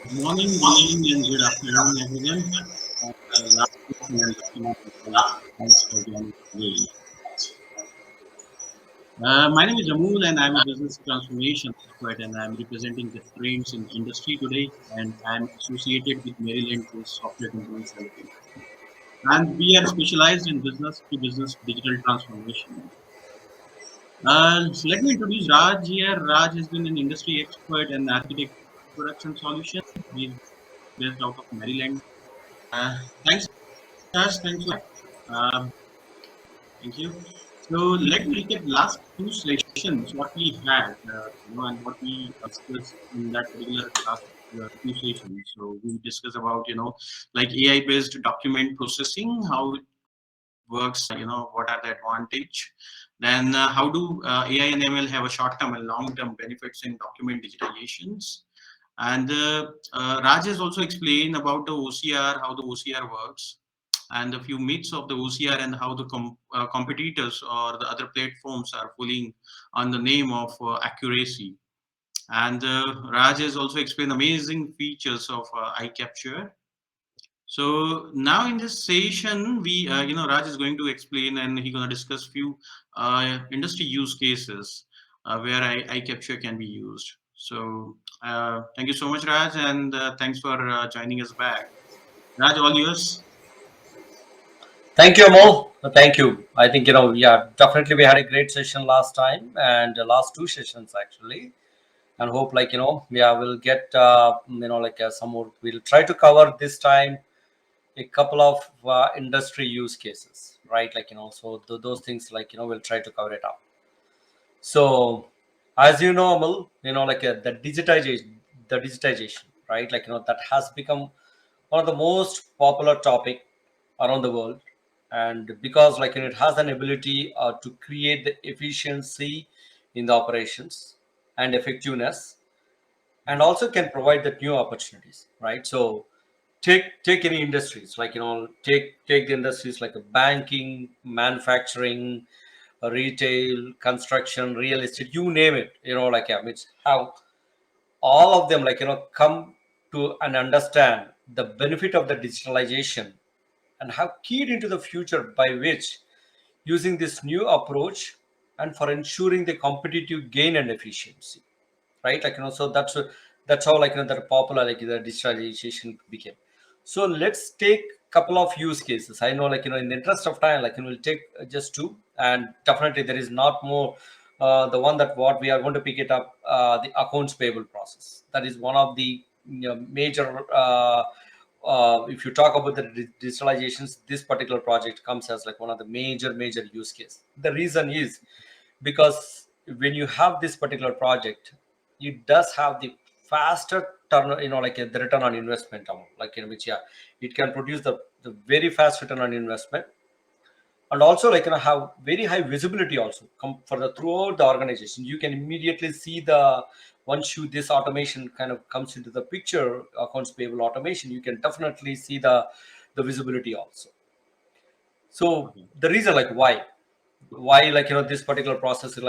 Good morning, good evening, and good afternoon, everyone. Last question and Document Digitization. Thanks for joining today. My name is Amul, and I'm a business transformation expert, and I'm representing the trends in industry today. And I'm associated with Maryland-based software company Sailotech. And we are specialized in business-to-business digital transformation. Let me introduce Raj here. Raj has been an industry expert and architect of production solution. He's based out of Maryland. Uh, Thanks, Raj. Thanks for that. Thank you. So let me recap last two sessions, what we had, and what we discussed in that particular last two sessions. So we discussed about, like AI-based document processing, how it works, what are the advantage. Then how do AI and ML have a short-term and long-term benefits in document digitizations? And Raj has also explained about the OCR, how the OCR works, and a few myths of the OCR and how the competitors or the other platforms are pulling on the name of accuracy. And Raj has also explained amazing features of iCapture. So now in this session, Raj is going to explain and he's going to discuss few industry use cases where iCapture can be used. So thank you so much, Raj, and thanks for joining us back. Raj, all yours. Thank you, Amol. Thank you. I think, yeah, definitely we had a great session last time and the last two sessions actually. And hope, yeah, we'll get, some more. We'll try to cover this time a couple of industry use cases, right? So those things, we'll try to cover it up. So, as you know, Amol, the digitization, right? That has become one of the most popular topic around the world, and because it has an ability to create the efficiency in the operations and effectiveness, and also can provide the new opportunities, right? So take any industries, take the industries like banking, manufacturing, retail, construction, real estate, you name it, yeah, it's how all of them come to and understand the benefit of the digitalization and have keyed into the future by which using this new approach and for ensuring the competitive gain and efficiency, right? So that's how that popular the digitalization became. So let's take couple of use cases. I know in the interest of time we'll take just two, and definitely there is not more. The one that what we are going to pick it up, the accounts payable process, that is one of the major if you talk about the digitalizations, this particular project comes as one of the major use case. The reason is because when you have this particular project, it does have the faster turn, the return on investment amount, in which, yeah, it can produce the very fast return on investment, and also have very high visibility also come for the throughout the organization. You can immediately see the once you this automation kind of comes into the picture, accounts payable automation, you can definitely see the visibility also. So Okay. the reason why this particular process is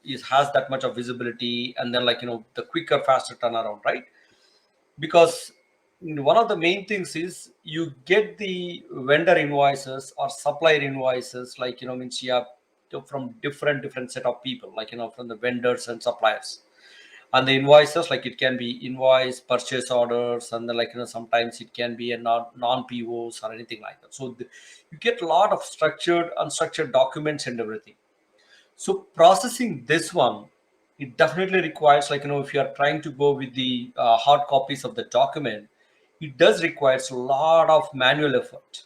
is has that much of visibility, and then the quicker faster turnaround, right? Because one of the main things is you get the vendor invoices or supplier invoices, means you have from different set of people, from the vendors and suppliers. And the invoices, it can be invoice purchase orders, and then sometimes it can be a non POs or anything like that. So you get a lot of structured unstructured documents and everything. So processing this one, it definitely requires if you are trying to go with the hard copies of the document, it does requires a lot of manual effort.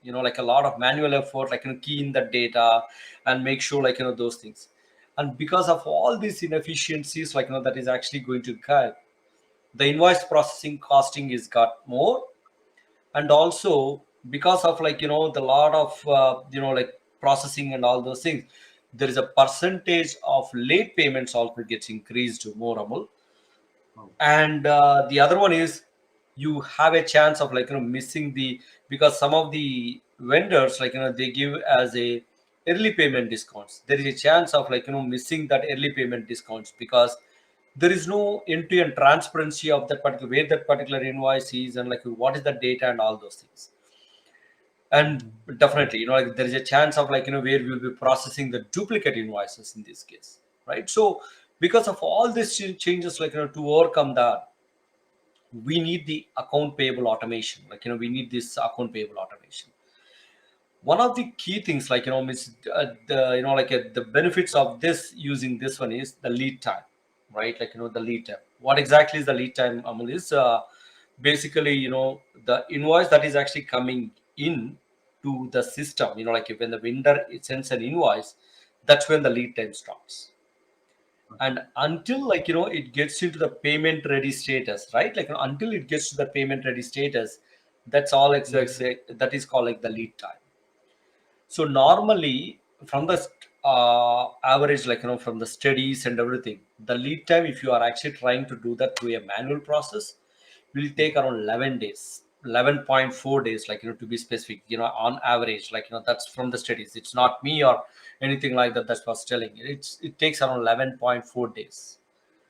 A lot of manual effort, key in the data and make sure those things. And because of all these inefficiencies, that is actually going to cut the invoice processing costing is got more. And also because of the lot of processing and all those things, there is a percentage of late payments also gets increased more, Amul. Oh, And the other one is you have a chance of missing the, because some of the vendors they give as a early payment discounts. There is a chance of missing that early payment discounts because there is no end-to-end transparency of that particular where that particular invoice is, and like what is the data and all those things. And Mhm. definitely, like there is a chance of like where we'll be processing the duplicate invoices in this case, right? So because of all these changes, like to overcome that, we need the account payable automation. Like we need this account payable automation. One of the key things, like means the like the benefits of this using this one is the lead time, right? Like the lead time. What exactly is the lead time, Amul? Is basically the invoice that is actually coming in to the system. Like when the vendor sends an invoice, that's when the lead time starts. Okay. And until like it gets into the payment ready status, right? Like until it gets to the payment ready status, that's all Mhm. that is called like the lead time. So normally, from the average, like from the studies and everything, the lead time, if you are actually trying to do that through a manual process, will take around 11 days, 11.4 days, like to be specific. On average, like that's from the studies. It's not me or anything like that. That's what's telling it. It takes around 11.4 days,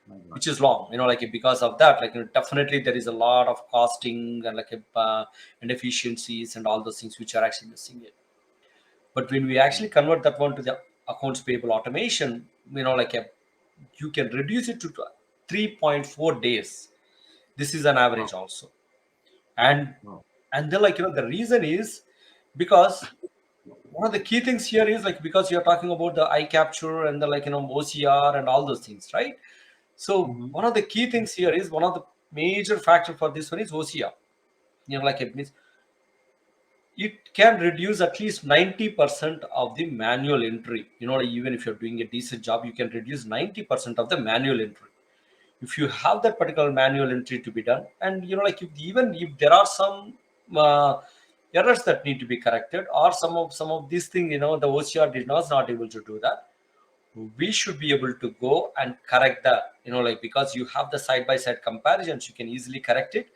My God. which is long. Like because of that, like definitely there is a lot of costing and like inefficiencies and all those things which are actually missing it. But when we Mm. actually convert that one to the accounts payable automation, like you can reduce it to 3.4 days. This is an Wow. average also. And Wow. then like the reason is because one of the key things here is like because you're talking about the iCapture and the like OCR and all those things, right? So Mhm. one of the key things here is one of the major factor for this one is OCR. Like it means it can reduce at least 90% of the manual entry. Even if you're doing a decent job, you can reduce 90% of the manual entry if you have that particular manual entry to be done. And like even if there are some errors that need to be corrected, or some of these things, the OCR did not able to do that, we should be able to go and correct that. Like because you have the side by side comparisons, you can easily correct it.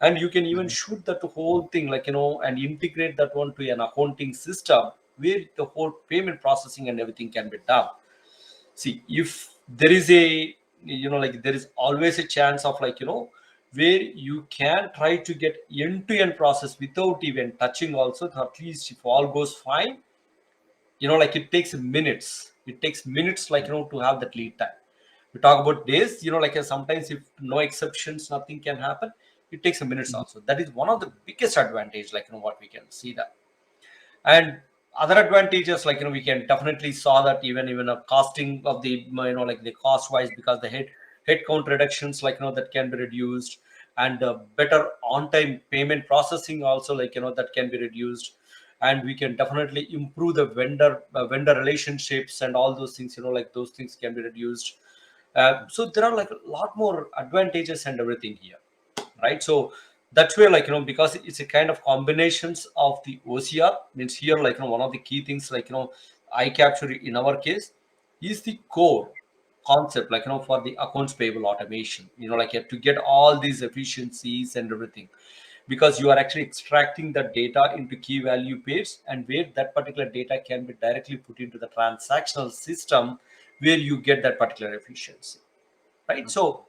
And you can even Mhm. shoot that whole thing, like and integrate that one to an accounting system where the whole payment processing and everything can be done. See, if there is a, like there is always a chance of like where you can try to get end to end process without even touching also, at least if all goes fine, like it takes minutes, like to have that lead time. We talk about days, like sometimes if no exceptions, nothing can happen. It takes a minutes Mhm. also. That is one of the biggest advantage, like what we can see that. And other advantages, like we can definitely saw that even a costing of the, like the cost wise, because the head count reductions, like that can be reduced. And better on time payment processing also, like that can be reduced. And we can definitely improve the vendor relationships and all those things, like those things can be reduced. So there are like a lot more advantages and everything here, right? So that's where, like because it's a kind of combinations of the OCR, means here, like one of the key things, like I capture in our case is the core concept, like for the accounts payable automation, like to get all these efficiencies and everything, because you are actually extracting the data into key value pairs, and where that particular data can be directly put into the transactional system where you get that particular efficiency, right? Okay. So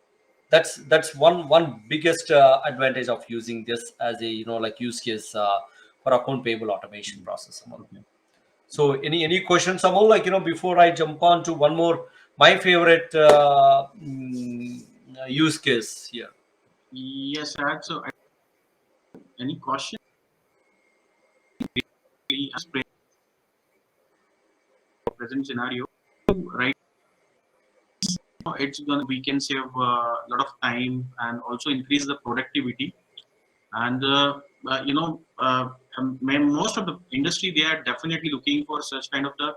that's one biggest advantage of using this as a, like use case for account payable automation Mhm. process, Amol. Okay. So any questions, Amol, like before I jump on to one more, my favorite use case here. Yes, Raj. So, any question? As present scenario, right? Now, it's gonna we can save a lot of time and also increase the productivity. And most of the industry, they are definitely looking for such kind of the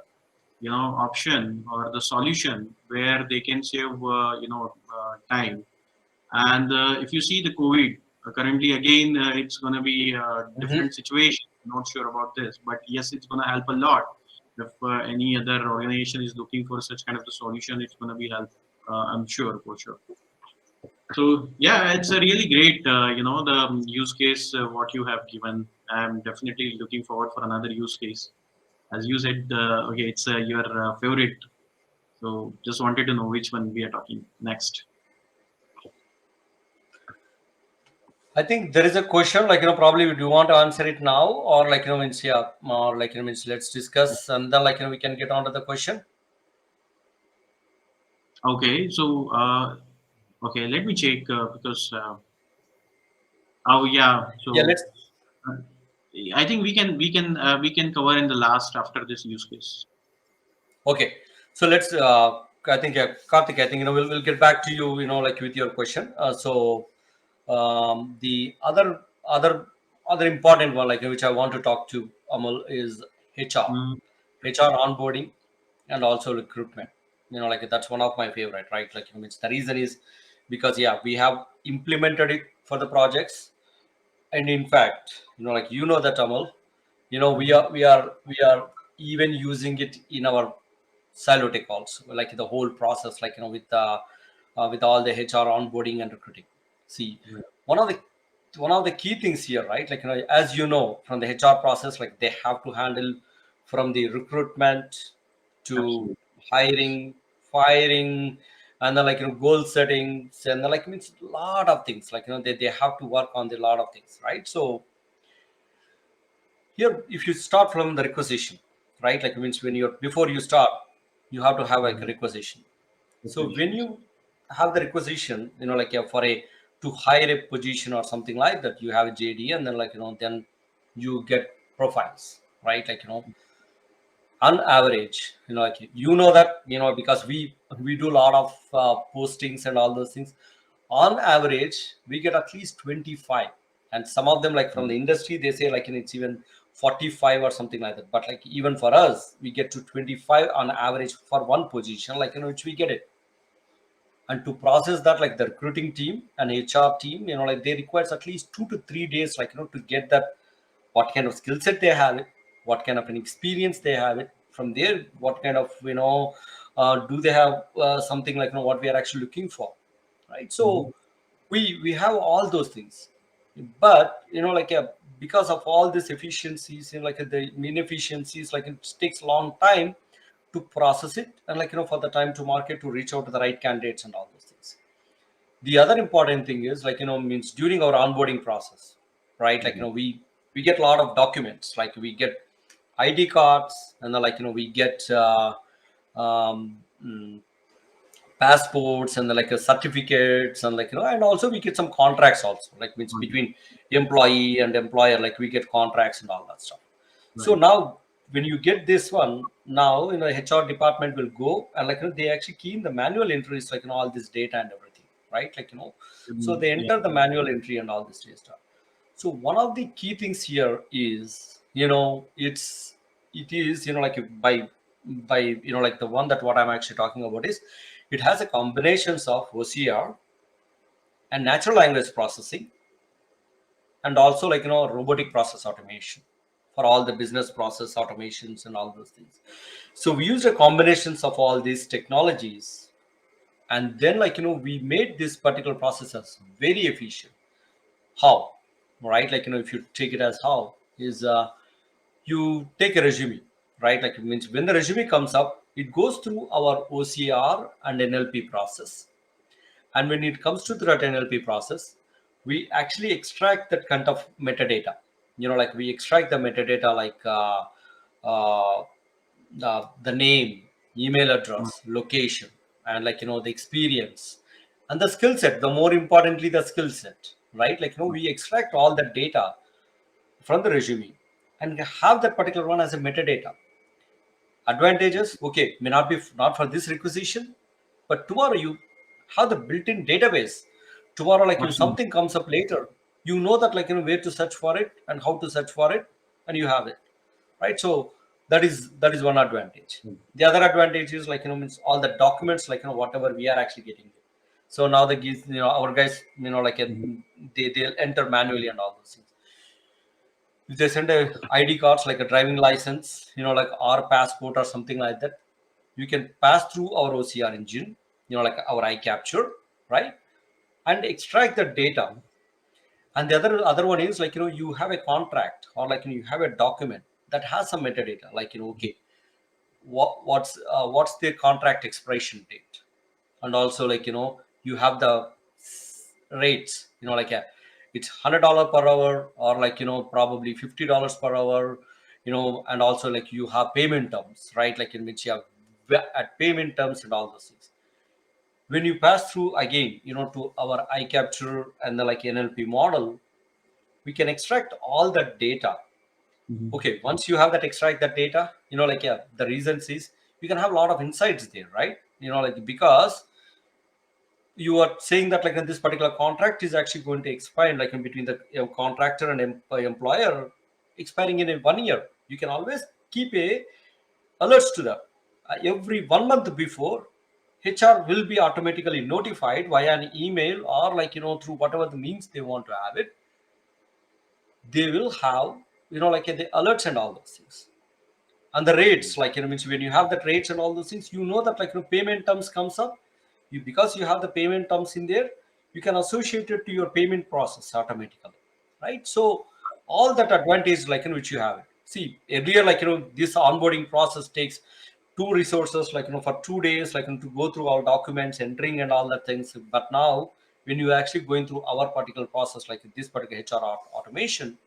option or the solution where they can save time. And if you see the COVID, currently again, it's going to be a Mhm. different situation. Not sure about this, but yes, it's going to help a lot. If any other organization is looking for such kind of the solution, it's going to be help. I'm sure for sure. So yeah, it's a really great, the use case what you have given. I'm definitely looking forward for another use case. As you said, okay, it's your favorite. So just wanted to know which one we are talking next. I think there is a question, like, probably do you want to answer it now, or like, means, yeah, or like, means, let's discuss and then, like, we can get on to the question. Okay, so okay, let me check because oh yeah, Yeah, so let's. uh, I think we can cover in the last after this use case. Okay, so let's. I think, Karthik, I think, we'll get back to you, like, with your question. The other important one, like, which I want to talk to Amul, is HR, Mm, HR onboarding, and also recruitment. Like, that's one of my favorite, right? Like, means the reason is because, yeah, we have implemented it for the projects, and in fact, like, that, Amal, we mhm, are even using it in our Sailotech also, like the whole process, like, with all the HR onboarding and recruiting. See, right, one of the one of the key things here, right? Like, as from the HR process, like, they have to handle from the recruitment to absolutely. hiring, firing, and then, like, goal settings, and then, like, means a lot of things. Like, they have to work on the lot of things, right? So here, if you start from the requisition, right? Like, means when you're before you start, you have to have like a Mhm, requisition. So when definitions. you have the requisition, like, for a to hire a position or something like that, you have a JD, and then, like, then you get profiles, right? Like, on average, like, that, because we do a lot of postings and all those things. On average, we get at least 25, and some of them, like, from Mm, the industry, they say, like, it's even 45 or something like that. But, like, even for us, we get to 25 on average for one position, like, which we get it. And to process that, like, the recruiting team and HR team, like, they requires at least 2 to 3 days, like, to get that, what kind of skill set they have it, what kind of an experience they have it. From there, what kind of, do they have something, like, what we are actually looking for, right? mhm, So we have all those things. But, like, because of all these efficiencies, like, the inefficiencies, like, it takes a long time to process it, and, like, for the time to market to reach out to the right candidates and all those things. The other important thing is, like, means during our onboarding process, right? Like, mhm, we get a lot of documents, like, we get ID cards, and then, like, we get um, mm, passports, and then, like, certificates, and, like, and also we get some contracts also, like, means mhm, between employee and employer, like, we get contracts and all that stuff. So right. now, when you get this one, now, HR department will go, and, like, they actually key in the manual entries, like, all this data and everything, right? Like, so they Yeah. enter the manual entry and all this data. So one of the key things here is, it is, like, by, like, the one that what I'm actually talking about is, it has a combinations of OCR and natural language processing, and also, like, robotic process automation for all the business process automations and all those things. So we used a combinations of all these technologies, and then, like, we made this particular processes very efficient. How? Right? Like, if you take it as how is, you take a resume, right? Like, it means when the resume comes up, it goes through our OCR and NLP process. And when it comes to that NLP process, we actually extract that kind of metadata. Like, we extract the metadata, like, uh, the name, email Mm, address, location, and, like, the experience and the skill set. The more importantly, the skill set, right? Like, we extract all that data from the resume and have that particular one as a metadata. Advantages, okay, may not be not for this requisition, but tomorrow you have the built-in database. Tomorrow, like, if absolutely. something comes up later, that, like, where to search for it and how to search for it, and you have it, right? So that is one advantage. Mm, The other advantage is, like, means all the documents, like, whatever we are actually getting. So now the guys, our guys, like, mhm, they'll enter manually and all those things. If they send a ID cards, like a driving license, like our passport or something like that, you can pass through our OCR engine, like our iCapture, right? And extract the data. And the other one is, like, you have a contract, or, like, you have a document that has some metadata, like, okay, what's their contract expiration date, and also, like, you have the rates, like, it's $100 per hour, or like probably $50 per hour, and also like you have payment terms, right? Like in which you have at payment terms and all those things. When you pass through again, to our iCapture and the like NLP model, we can extract all that data. Mhm. Okay, once you have that extract that data, like yeah, the reasons is you can have a lot of insights there, right? Like because you are saying that like this particular contract is actually going to expire like in between the contractor and employer expiring in a 1 year. You can always keep a alerts to them every 1 month before. HR will be automatically notified via an email or like through whatever the means they want to have it. They will have like the alerts and all those things. And the rates, like means when you have that rates and all those things, that like payment terms comes up. You, because you have the payment terms in there, you can associate it to your payment process automatically, right? So all that advantage like in which you have it. See, earlier like this onboarding process takes two resources like for 2 days like to go through our documents, entering and all that things. But now when you actually going through our particular process like this particular automation,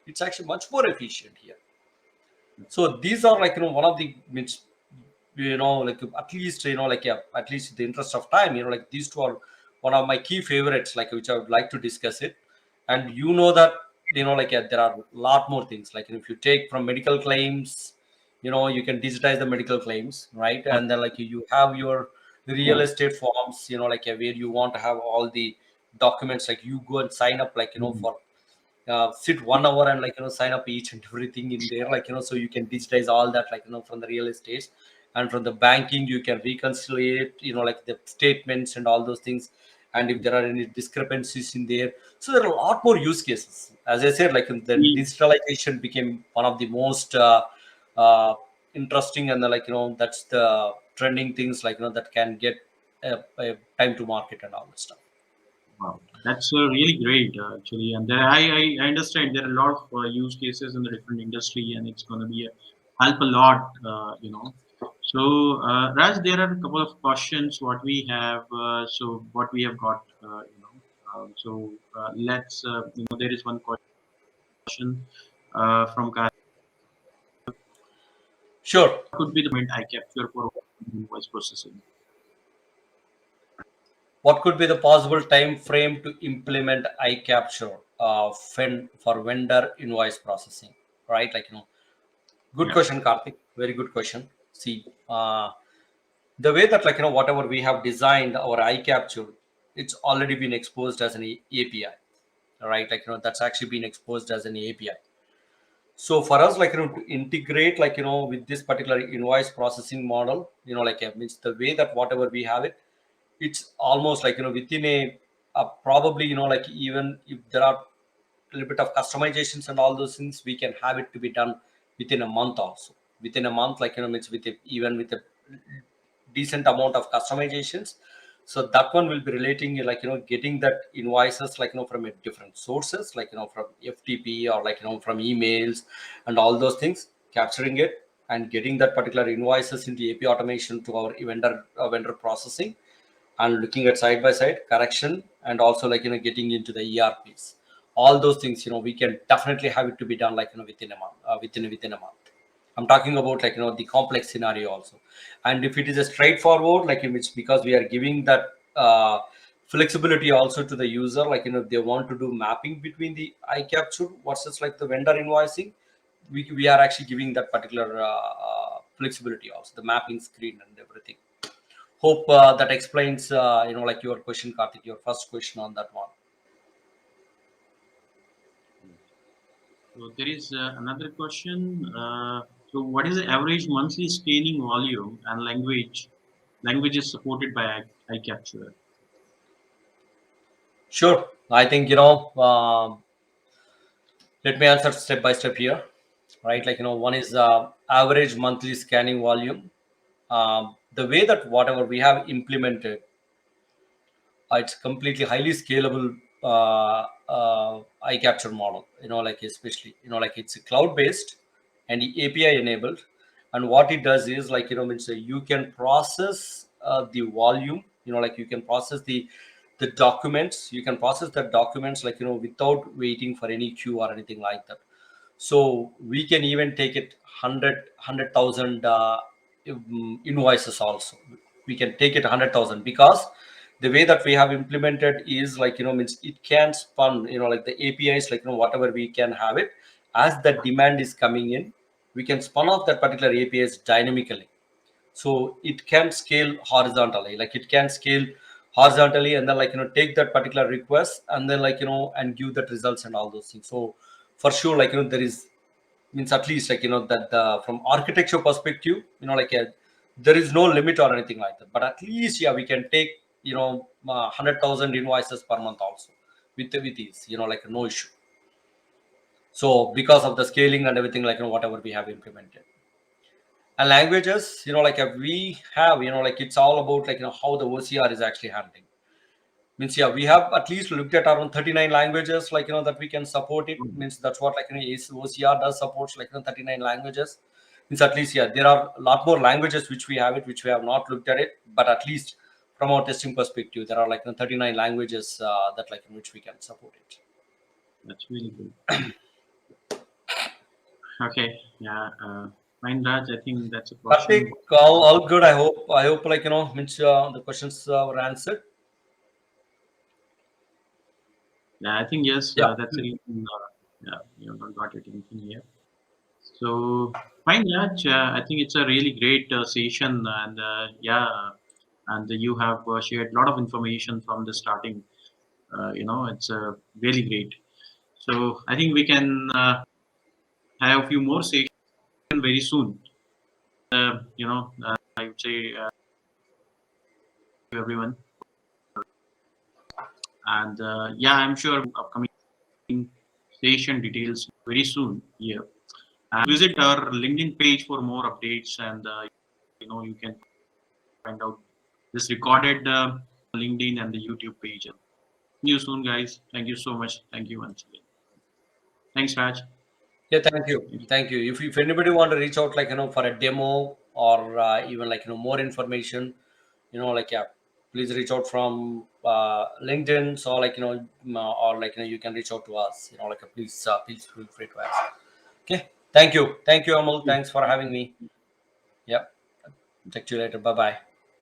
it's actually much more efficient here. So these are like one of the which like at least like yeah, at least the interest of time, like these two are one of my key favorites, like which I would like to discuss it. And that like yeah, there are a lot more things, like if you take from medical claims, you can digitize the medical claims, right? And then like you have your real estate forms, like yeah, where you want to have all the documents, like you go and sign up like Mhm. for sit 1 hour and like sign up each and everything in there, like so you can digitize all that like from the real estate. And from the banking you can reconciliate like the statements and all those things. And if there are any discrepancies in there, so there are a lot more use cases. As I said, like the We- digitalization became one of the most uh, interesting, and like that's the trending things, like that can get a time to market and all that stuff. Wow, that's really great actually. And I understand there are a lot of use cases in the different industry, and it's going to be help a lot, So, Raj, there are a couple of questions what we have. So, what we have got, let's, there is one question from Kar. Sure. Could be the moment I capture for voice processing. What could be the possible time frame to implement iCapture for vendor invoice processing? Right, like good Yeah. question, Karthik. Very good question. See, the way that like whatever we have designed our iCapture, it's already been exposed as an API, right? Like that's actually been exposed as an API. So for us, like to integrate like with this particular invoice processing model, like means the way that whatever we have it, it's almost like within a probably like even if there are a little bit of customizations and all those things, we can have it to be done within a month also. Within a month, like means with even with a decent amount of customizations. So that one will be relating like getting that invoices like from a different sources, like from FTP or like from emails and all those things, capturing it and getting that particular invoices in the API automation to our vendor processing, and looking at side by side correction, and also like getting into the ERPs. All those things, we can definitely have it to be done like within a month, within a month. I'm talking about like the complex scenario also. And if it is a straightforward, like in which, because we are giving that flexibility also to the user, like they want to do mapping between the iCapture versus like the vendor invoicing, we are actually giving that particular flexibility also, the mapping screen and everything. Hope that explains like your question, Karthik, your first question on that one. So there is another question. So what is the average monthly scaling volume and languages supported by iCapture? Sure. I think let me answer step by step here, right? Like one is average monthly scanning volume. The way that whatever we have implemented, it's completely highly scalable iCapture model. Like especially like it's cloud based and API enabled. And what it does is like means you can process the volume. Like you can process the the documents. You can process the documents without waiting for any queue or anything like that. So we can even take it 100,000 invoices also. We can take it 100,000 because the way that we have implemented is means it can spun like the APIs, whatever we can have it as the demand is coming in, we can spun off that particular APIs dynamically. So it can scale horizontally, it can scale horizontally, and then take that particular request and then and give that results and all those things. So for sure, there is means at least that the from architecture perspective, there is no limit or anything like that, but at least yeah, we can take 100,000 invoices per month also with ease, no issue. So because of the scaling and everything, whatever we have implemented. And languages, we have it's all about how the OCR is actually handling. Means yeah, we have at least looked at around 39 languages that we can support it. Means that's what OCR does supports 39 languages. Means at least yeah, there are a lot more languages which we have it, which we have not looked at it, but at least from our testing perspective there are 39 languages that in which we can support it. That's really good. Okay, yeah. Fine, Raj. I think that's a question. Karthik, all good. I hope means the questions were answered. Yeah, I think yes. Yeah. That's the reason. Yeah, you have not got it anything here. So fine, Raj. I think it's a really great session, and yeah, and you have shared a lot of information from the starting. It's really great. So I think we can have a few more sessions very soon. I would say to everyone, and yeah, I'm sure upcoming station details very soon here. And visit our LinkedIn page for more updates, and you can find out this recorded LinkedIn and the YouTube page. See you soon, guys. Thank you so much. Thank you once again. Thanks, Raj. Yeah, thank you. Thank you. Thank you. If anybody want to reach out, for a demo or even more information, yeah, please reach out from LinkedIn. So or you can reach out to us. Please feel free to ask. Okay. Thank you. Thank you, Amul. Thanks for having me. Yeah. Talk to you later. Bye bye.